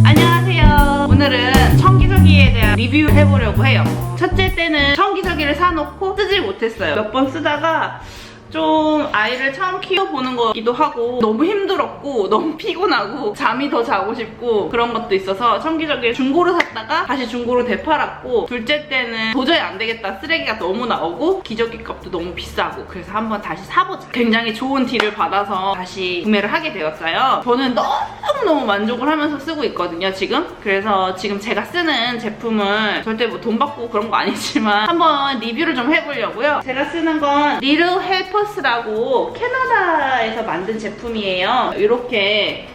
안녕하세요. 오늘은 청기저귀에 대한 리뷰를 해보려고 해요. 첫째 때는 청기저귀를 사놓고 쓰질 못했어요. 몇 번 쓰다가 좀 아이를 처음 키워보는 거기도 하고 너무 힘들었고 너무 피곤하고 잠이 더 자고 싶고 그런 것도 있어서 청기저귀를 중고로 샀다가 다시 중고로 되팔았고, 둘째 때는 도저히 안 되겠다, 쓰레기가 너무 나오고 기저귀 값도 너무 비싸고, 그래서 한번 다시 사보자. 굉장히 좋은 딜을 받아서 다시 구매를 하게 되었어요. 저는 너무너무 만족을 하면서 쓰고 있거든요, 지금. 그래서 지금 제가 쓰는 제품을 절대 뭐 돈 받고 그런 거 아니지만 한번 리뷰를 좀 해보려고요. 제가 쓰는 건 리르 헬퍼스라고 캐나다에서 만든 제품이에요. 이렇게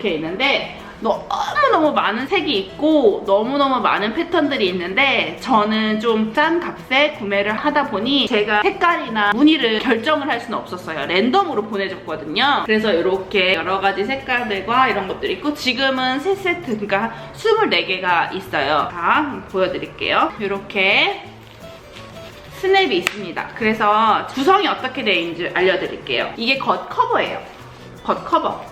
있는데 너무너무 많은 색이 있고 너무너무 많은 패턴들이 있는데, 저는 좀 싼 값에 구매를 하다 보니 제가 색깔이나 무늬를 결정을 할 수는 없었어요. 랜덤으로 보내줬거든요. 그래서 이렇게 여러가지 색깔들과 이런 것들이 있고, 지금은 3세트, 그러니까 24개가 있어요. 자, 한번 보여드릴게요. 이렇게 스냅이 있습니다. 그래서 구성이 어떻게 되어 있는지 알려드릴게요. 이게 겉 커버예요. 겉 커버.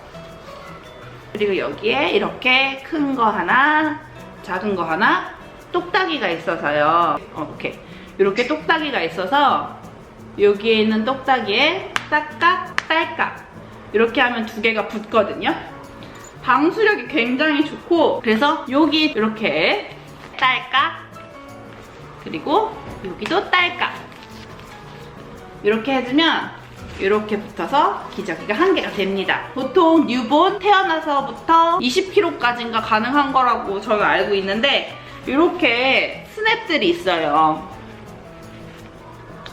그리고 여기에 이렇게 큰 거 하나, 작은 거 하나, 똑딱이가 있어서요. 이렇게 똑딱이가 있어서 여기에 있는 똑딱이에 딱깍, 딸깍 이렇게 하면 두 개가 붙거든요. 방수력이 굉장히 좋고, 그래서 여기 이렇게 딸깍, 그리고 여기도 딸깍 이렇게 해주면 이렇게 붙어서 기저귀가 한 개가 됩니다. 보통 뉴본 태어나서부터 20kg까지인가 가능한 거라고 저희가 알고 있는데, 이렇게 스냅들이 있어요.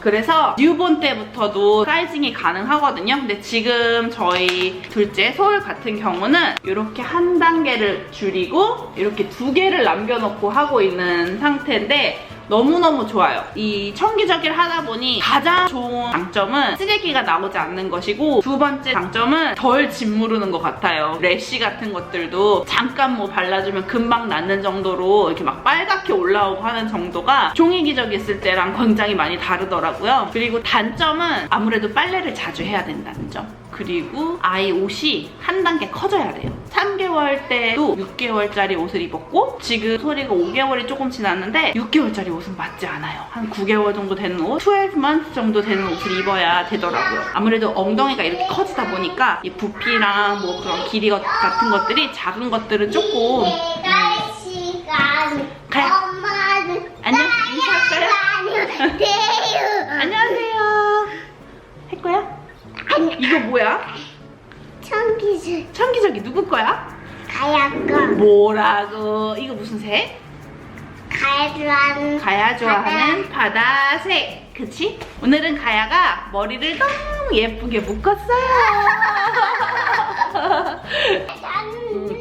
그래서 뉴본 때부터도 사이징이 가능하거든요. 근데 지금 저희 둘째 소울 같은 경우는 이렇게 한 단계를 줄이고 이렇게 2개를 남겨놓고 하고 있는 상태인데 너무너무 좋아요. 이 청기저귀를 하다 보니 가장 좋은 장점은 쓰레기가 나오지 않는 것이고, 두 번째 장점은 덜 짓무르는 것 같아요. 래쉬 같은 것들도 잠깐 뭐 발라주면 금방 낫는 정도로 이렇게 막 빨갛게 올라오고 하는 정도가 종이기저귀 쓸 때랑 굉장히 많이 다르더라고요. 그리고 단점은 아무래도 빨래를 자주 해야 된다는 점. 그리고 아이 옷이 한 단계 커져야 돼요. 3개월 때도 6개월짜리 옷을 입었고, 지금 소리가 5개월이 조금 지났는데 6개월짜리 옷은 맞지 않아요. 한 9개월 정도 되는 옷, 12months 정도 되는 옷을 입어야 되더라고요. 아무래도 엉덩이가 이렇게 커지다 보니까 이 부피랑 뭐 그런 길이 같은 것들이, 작은 것들은 조금 가요. 엄마는 안녕, 인사할까요? 안녕하세요. 할 거야? 이거 뭐야? 청기저귀 청기저귀 누구 거야? 가야 거. 뭐라고? 이거 무슨 색? 가야 좋아하는 가야 좋아하는 바다색. 그치? 오늘은 가야가 머리를 너무 예쁘게 묶었어요.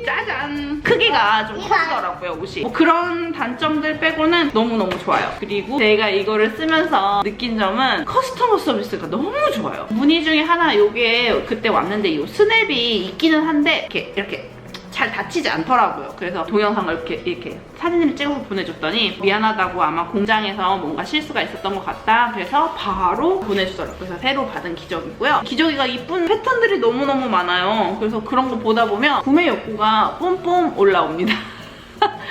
짜잔. 크기가 좀 커지더라고요, 옷이. 뭐 그런 단점들 빼고는 너무너무 좋아요. 그리고 제가 이거를 쓰면서 느낀 점은 커스터머 서비스가 너무 좋아요. 무늬 중에 하나, 요게 그때 왔는데 이 스냅이 있기는 한데 이렇게 잘 닫히지 않더라고요. 그래서 동영상을 이렇게 사진을 찍어서 보내줬더니 미안하다고, 아마 공장에서 뭔가 실수가 있었던 것 같다, 그래서 바로 보내주더라고요. 그래서 새로 받은 기저귀고요. 기저귀가 이쁜 패턴들이 너무너무 많아요. 그래서 그런 거 보다 보면 구매 욕구가 뿜뿜 올라옵니다.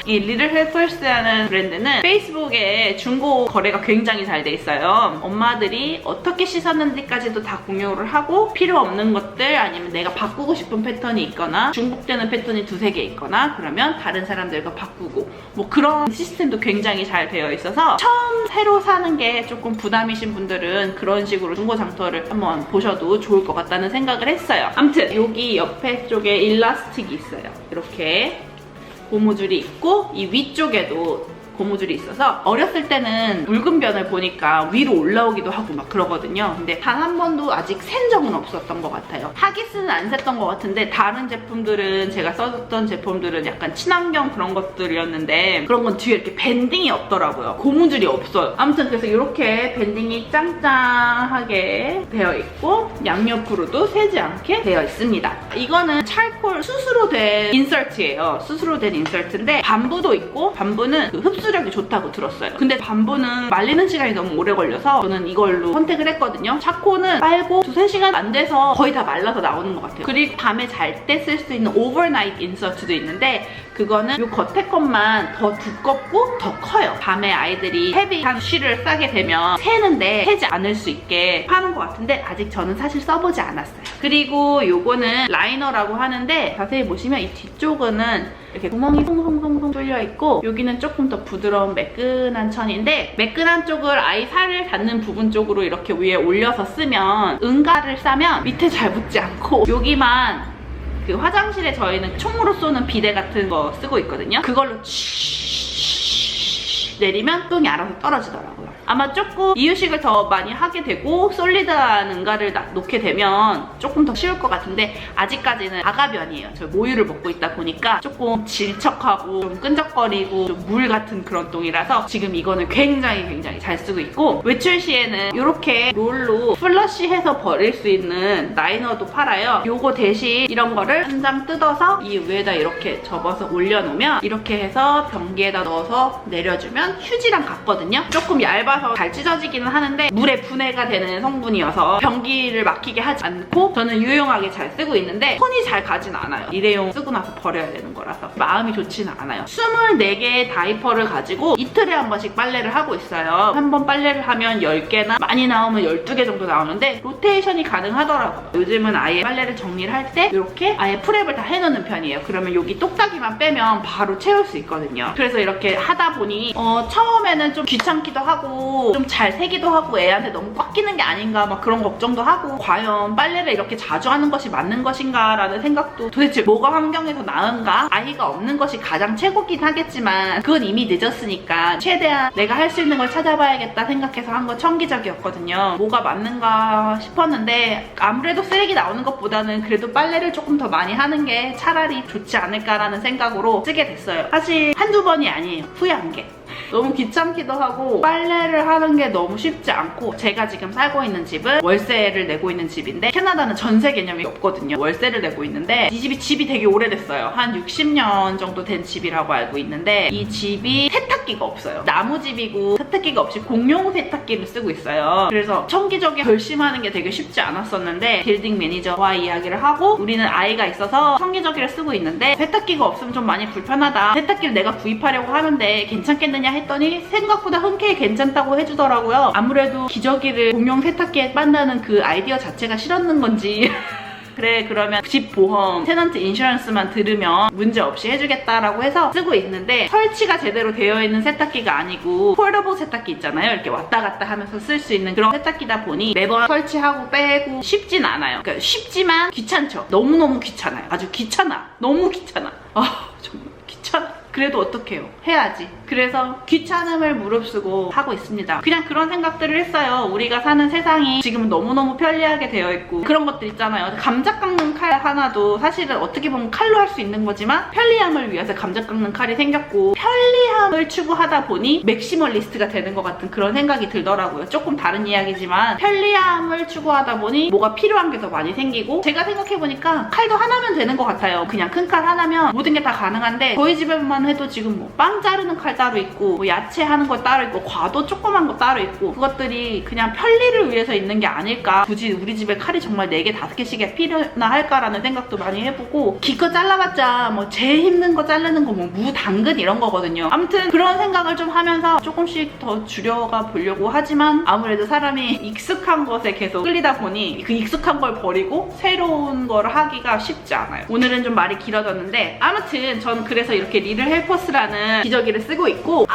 이 리르 헬퍼스라는 브랜드는 페이스북에 중고 거래가 굉장히 잘 돼 있어요. 엄마들이 어떻게 씻었는지까지도 다 공유를 하고, 필요 없는 것들 아니면 내가 바꾸고 싶은 패턴이 있거나 중복되는 패턴이 2-3개 있거나 그러면 다른 사람들과 바꾸고, 뭐 그런 시스템도 굉장히 잘 되어 있어서 처음 새로 사는 게 조금 부담이신 분들은 그런 식으로 중고 장터를 한번 보셔도 좋을 것 같다는 생각을 했어요. 아무튼 여기 옆에 쪽에 일라스틱이 있어요. 이렇게 고무줄이 있고, 이 위쪽에도 고무줄이 있어서 어렸을 때는 묽은 변을 보니까 위로 올라오기도 하고 막 그러거든요. 근데 단 한 번도 아직 샌 적은 없었던 것 같아요. 하기스는 안 샜던 것 같은데, 다른 제품들은, 제가 써줬던 제품들은 약간 친환경 그런 것들이었는데 그런 건 뒤에 이렇게 밴딩이 없더라고요. 고무줄이 없어요. 아무튼 그래서 이렇게 밴딩이 짱짱하게 되어 있고 양옆으로도 새지 않게 되어 있습니다. 이거는 찰콜 수스로 된 인설트예요. 수스로 된 인설트인데 밤부도 있고, 밤부는 그 흡수 흡수력이 좋다고 들었어요. 근데 밤부는 말리는 시간이 너무 오래 걸려서 저는 이걸로 선택을 했거든요. 차코는 빨고 2-3시간 안 돼서 거의 다 말라서 나오는 것 같아요. 그리고 밤에 잘 때 쓸 수 있는 오버나이트 인서트도 있는데 그거는 이 겉에 것만 더 두껍고 더 커요. 밤에 아이들이 헤비한 쉬를 싸게 되면 새는데 새지 않을 수 있게 하는 것 같은데 아직 저는 사실 써보지 않았어요. 그리고 요거는 라이너라고 하는데 자세히 보시면 이 뒤쪽은 이렇게 구멍이 송송송송 뚫려 있고 여기는 조금 더 부드러운 매끈한 천인데 매끈한 쪽을 아이 살을 닿는 부분 쪽으로 이렇게 위에 올려서 쓰면 응가를 싸면 밑에 잘 붙지 않고 여기만 그 화장실에 저희는 총으로 쏘는 비데 같은 거 쓰고 있거든요. 그걸로 내리면 똥이 알아서 떨어지더라고요. 아마 조금 이유식을 더 많이 하게 되고 솔리드한 응가를 놓게 되면 조금 더 쉬울 것 같은데 아직까지는 아가변이에요. 저 모유를 먹고 있다 보니까 조금 질척하고 좀 끈적거리고 좀 물 같은 그런 똥이라서 지금 이거는 굉장히 잘 쓰고 있고 외출 시에는 이렇게 롤로 플러시해서 버릴 수 있는 라이너도 팔아요. 요거 대신 이런 거를 한 장 뜯어서 이 위에다 이렇게 접어서 올려놓으면 이렇게 해서 변기에다 넣어서 내려주면 휴지랑 같거든요. 조금 얇아서 잘 찢어지기는 하는데 물에 분해가 되는 성분이어서 변기를 막히게 하지 않고 저는 유용하게 잘 쓰고 있는데 손이 잘 가진 않아요. 일회용 쓰고 나서 버려야 되는 거라서 마음이 좋지는 않아요. 24개의 다이퍼를 가지고 이틀에 한 번씩 빨래를 하고 있어요. 한 번 빨래를 하면 10개나 많이 나오면 12개 정도 나오는데 로테이션이 가능하더라고요. 요즘은 아예 빨래를 정리를 할 때 이렇게 아예 프랩을 다 해놓는 편이에요. 그러면 여기 똑딱이만 빼면 바로 채울 수 있거든요. 그래서 이렇게 하다 보니 처음에는 좀 귀찮기도 하고 좀 잘 새기도 하고 애한테 너무 꽉 끼는 게 아닌가 막 그런 걱정도 하고 과연 빨래를 이렇게 자주 하는 것이 맞는 것인가 라는 생각도 도대체 뭐가 환경에 더 나은가? 아이가 없는 것이 가장 최고긴 하겠지만 그건 이미 늦었으니까 최대한 내가 할 수 있는 걸 찾아봐야겠다 생각해서 한 거 청기저기였거든요. 뭐가 맞는가 싶었는데 아무래도 쓰레기 나오는 것보다는 그래도 빨래를 조금 더 많이 하는 게 차라리 좋지 않을까라는 생각으로 쓰게 됐어요. 사실 한두 번이 아니에요. 후회한 게. 너무 귀찮기도 하고 빨래를 하는 게 너무 쉽지 않고 제가 지금 살고 있는 집은 월세를 내고 있는 집인데 캐나다는 전세 개념이 없거든요. 월세를 내고 있는데 이 집이 되게 오래됐어요. 한 60년 정도 된 집이라고 알고 있는데 이 집이 세탁기가 없어요. 나무집이고 세탁기가 없이 공용 세탁기를 쓰고 있어요. 그래서 청기저기 결심하는 게 되게 쉽지 않았었는데 빌딩 매니저와 이야기를 하고 우리는 아이가 있어서 청기저기를 쓰고 있는데 세탁기가 없으면 좀 많이 불편하다. 세탁기를 내가 구입하려고 하는데 괜찮겠느냐 했더니 생각보다 흔쾌히 괜찮다고 해주더라고요. 아무래도 기저귀를 공용 세탁기에 빤다는 그 아이디어 자체가 싫었는 건지 그래 그러면 집 보험 테넌트 인슈런스만 들으면 문제없이 해주겠다라고 해서 쓰고 있는데 설치가 제대로 되어 있는 세탁기가 아니고 폴더블 세탁기 있잖아요. 이렇게 왔다 갔다 하면서 쓸 수 있는 그런 세탁기다 보니 매번 설치하고 빼고 쉽진 않아요. 그러니까 쉽지만 귀찮죠. 너무너무 귀찮아요. 아주 귀찮아. 너무 귀찮아. 아 정말 귀찮아. 그래도 어떡해요. 해야지. 그래서 귀찮음을 무릅쓰고 하고 있습니다. 그냥 그런 생각들을 했어요. 우리가 사는 세상이 지금 너무너무 편리하게 되어 있고 그런 것들 있잖아요. 감자 깎는 칼 하나도 사실은 어떻게 보면 칼로 할 수 있는 거지만 편리함을 위해서 감자 깎는 칼이 생겼고 편리함을 추구하다 보니 맥시멀리스트가 되는 것 같은 그런 생각이 들더라고요. 조금 다른 이야기지만 편리함을 추구하다 보니 뭐가 필요한 게 더 많이 생기고 제가 생각해보니까 칼도 하나면 되는 것 같아요. 그냥 큰 칼 하나면 모든 게 다 가능한데 저희 집에만 해도 지금 뭐 빵 자르는 칼 따로 있고 뭐 야채 하는 거 따로 있고 과도 조그만 거 따로 있고 그것들이 그냥 편리를 위해서 있는 게 아닐까. 굳이 우리 집에 칼이 정말 4개, 5개씩이 필요나 할까라는 생각도 많이 해보고 기껏 잘라봤자 뭐 제일 힘든 거 자르는 거 뭐 무, 당근 이런 거거든요. 아무튼 그런 생각을 좀 하면서 조금씩 더 줄여가 보려고 하지만 아무래도 사람이 익숙한 것에 계속 끌리다 보니 그 익숙한 걸 버리고 새로운 걸 하기가 쉽지 않아요. 오늘은 좀 말이 길어졌는데 아무튼 전 그래서 이렇게 리를 헬퍼스라는 기저귀를 쓰고 있고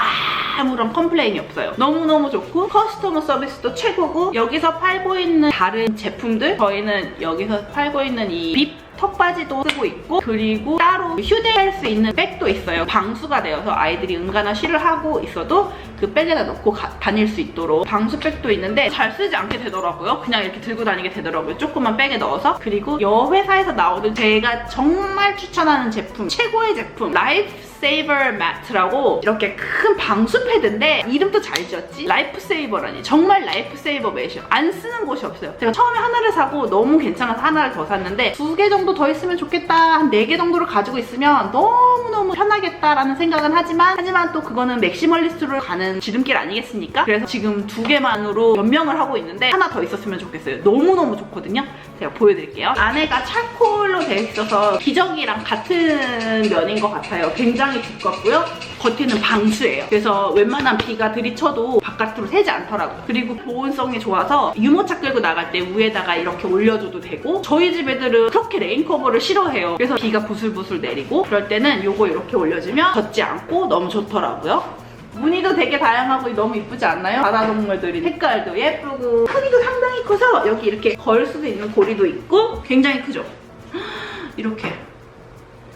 아무런 컴플레인이 없어요. 너무너무 좋고 커스터머 서비스도 최고고 여기서 팔고 있는 다른 제품들 저희는 여기서 팔고 있는 이 빕 턱바지도 쓰고 있고 그리고 따로 휴대할 수 있는 백도 있어요. 방수가 되어서 아이들이 응가나 쉬를 하고 있어도 그 백에다 넣고 다닐 수 있도록 방수백도 있는데 잘 쓰지 않게 되더라고요. 그냥 이렇게 들고 다니게 되더라고요. 조그만 백에 넣어서. 그리고 여 회사에서 나오는 제가 정말 추천하는 제품, 최고의 제품 라이프 세이버 매트라고 이렇게 큰 방수 패드인데 이름도 잘 지었지? 라이프 세이버라니. 정말 라이프 세이버 매트요. 안 쓰는 곳이 없어요. 제가 처음에 하나를 사고 너무 괜찮아서 하나를 더 샀는데 2개 정도 더 있으면 좋겠다, 한 4개 정도를 가지고 있으면 너무너무 편하겠다라는 생각은 하지만 또 그거는 맥시멀리스트로 가는 지름길 아니겠습니까? 그래서 지금 2개만으로 연명을 하고 있는데 하나 더 있었으면 좋겠어요. 너무너무 좋거든요. 제가 보여드릴게요. 안에가 차콜로 되어 있어서 기저귀랑 같은 면인 것 같아요. 굉장히 두껍고요. 겉에는 방수예요. 그래서 웬만한 비가 들이쳐도 바깥으로 새지 않더라고요. 그리고 보온성이 좋아서 유모차 끌고 나갈 때 위에다가 이렇게 올려줘도 되고, 저희 집 애들은 그렇게 레인커버를 싫어해요. 그래서 비가 부슬부슬 내리고 그럴 때는 요거 이렇게 올려주면 젖지 않고 너무 좋더라고요. 무늬도 되게 다양하고 너무 이쁘지 않나요? 바다동물들이 색깔도 예쁘고 크기도 상당히 커서 여기 이렇게 걸 수도 있는 고리도 있고 굉장히 크죠? 이렇게.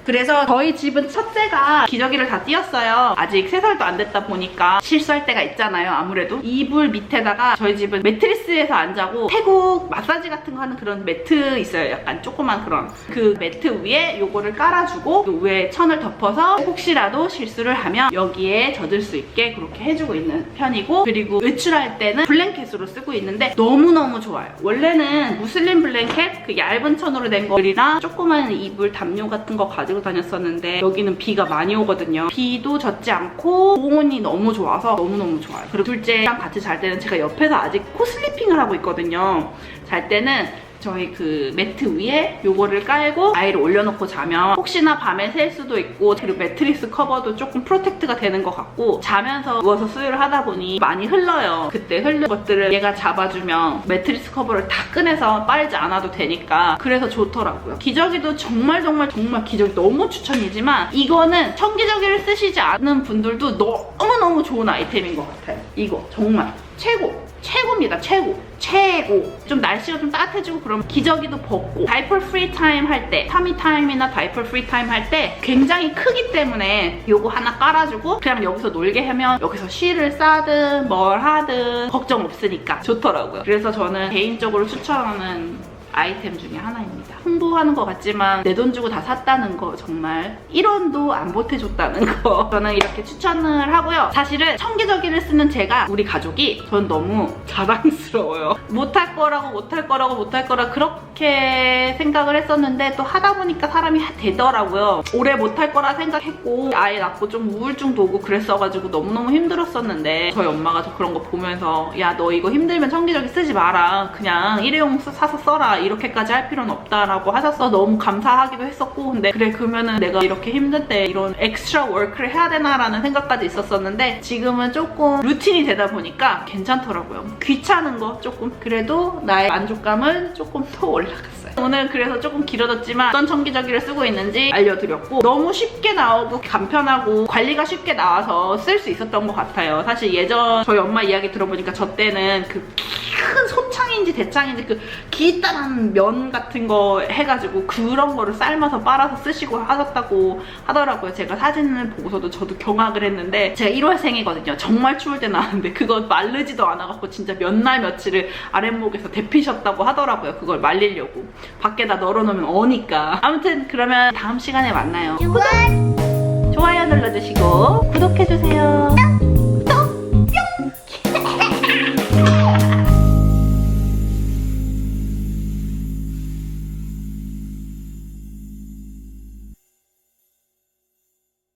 그래서 저희 집은 첫째가 기저귀를 다 띄었어요. 아직 3살도 안 됐다 보니까 실수할 때가 있잖아요. 아무래도 이불 밑에다가 저희 집은 매트리스에서 안 자고 태국 마사지 같은 거 하는 그런 매트 있어요. 약간 조그만 그런 그 매트 위에 요거를 깔아주고 그 위에 천을 덮어서 혹시라도 실수를 하면 여기에 젖을 수 있게 그렇게 해주고 있는 편이고, 그리고 외출할 때는 블랭켓으로 쓰고 있는데 너무너무 좋아요. 원래는 무슬림 블랭켓 그 얇은 천으로 된 거랑 조그만 이불 담요 같은 거 가지고 다녔었는데 여기는 비가 많이 오거든요. 비도 젖지 않고 보온이 너무 좋아서 너무너무 좋아요. 그리고 둘째랑 같이 잘 때는 제가 옆에서 아직 코슬리핑을 하고 있거든요. 잘 때는 저희 그 매트 위에 요거를 깔고 아이를 올려놓고 자면 혹시나 밤에 샐 수도 있고, 그리고 매트리스 커버도 조금 프로텍트가 되는 것 같고, 자면서 누워서 수유를 하다 보니 많이 흘러요. 그때 흐른 것들을 얘가 잡아주면 매트리스 커버를 다 꺼내서 빨지 않아도 되니까 그래서 좋더라고요. 기저귀도 정말 기저귀 너무 추천이지만 이거는 청기저귀를 쓰시지 않은 분들도 너무너무 좋은 아이템인 것 같아요. 이거 정말 최고입니다. 최고. 좀 날씨가 좀 따뜻해지고 그러면 기저귀도 벗고 다이퍼 프리 타임 할 때, 타미 타임이나 다이퍼 프리 타임 할 때 굉장히 크기 때문에 요거 하나 깔아주고 그냥 여기서 놀게 하면 여기서 쉬를 싸든 뭘 하든 걱정 없으니까 좋더라고요. 그래서 저는 개인적으로 추천하는 아이템 중에 하나입니다. 홍보하는 것 같지만 내 돈 주고 다 샀다는 거, 정말 1원도 안 보태줬다는 거, 저는 이렇게 추천을 하고요. 사실은 청기저귀를 쓰는 제가, 우리 가족이 전 너무 자랑스러워요. 못할 거라고 그렇게 생각을 했었는데 또 하다 보니까 사람이 되더라고요. 오래 못할 거라 생각했고 아이 낳고 좀 우울증도 오고 그랬어가지고 너무너무 힘들었었는데 저희 엄마가 저 그런 거 보면서 야, 너 이거 힘들면 청기저귀 쓰지 마라, 그냥 일회용 사서 써라, 이렇게까지 할 필요는 없다라고 하셔서 너무 감사하기도 했었고, 근데 그래 그러면은 내가 이렇게 힘들 때 이런 엑스트라 워크를 해야 되나라는 생각까지 있었었는데 지금은 조금 루틴이 되다 보니까 괜찮더라고요. 귀찮은 거 조금, 그래도 나의 만족감은 조금 더 올라갔어요. 오늘 그래서 조금 길어졌지만 어떤 청기저귀를 쓰고 있는지 알려드렸고, 너무 쉽게 나오고 간편하고 관리가 쉽게 나와서 쓸 수 있었던 것 같아요. 사실 예전 저희 엄마 이야기 들어보니까 저 때는 그 큰 소창인지 대창인지 그 기다란 면 같은 거 해가지고 그런 거를 삶아서 빨아서 쓰시고 하셨다고 하더라고요. 제가 사진을 보고서도 저도 경악을 했는데, 제가 1월생이거든요. 정말 추울 때 나왔는데 그거 마르지도 않아갖고 진짜 몇 날 며칠을 아랫목에서 데피셨다고 하더라고요. 그걸 말리려고. 밖에다 널어놓으면 어니까. 아무튼 그러면 다음 시간에 만나요. 좋아요 눌러주시고 구독해주세요. 뿅!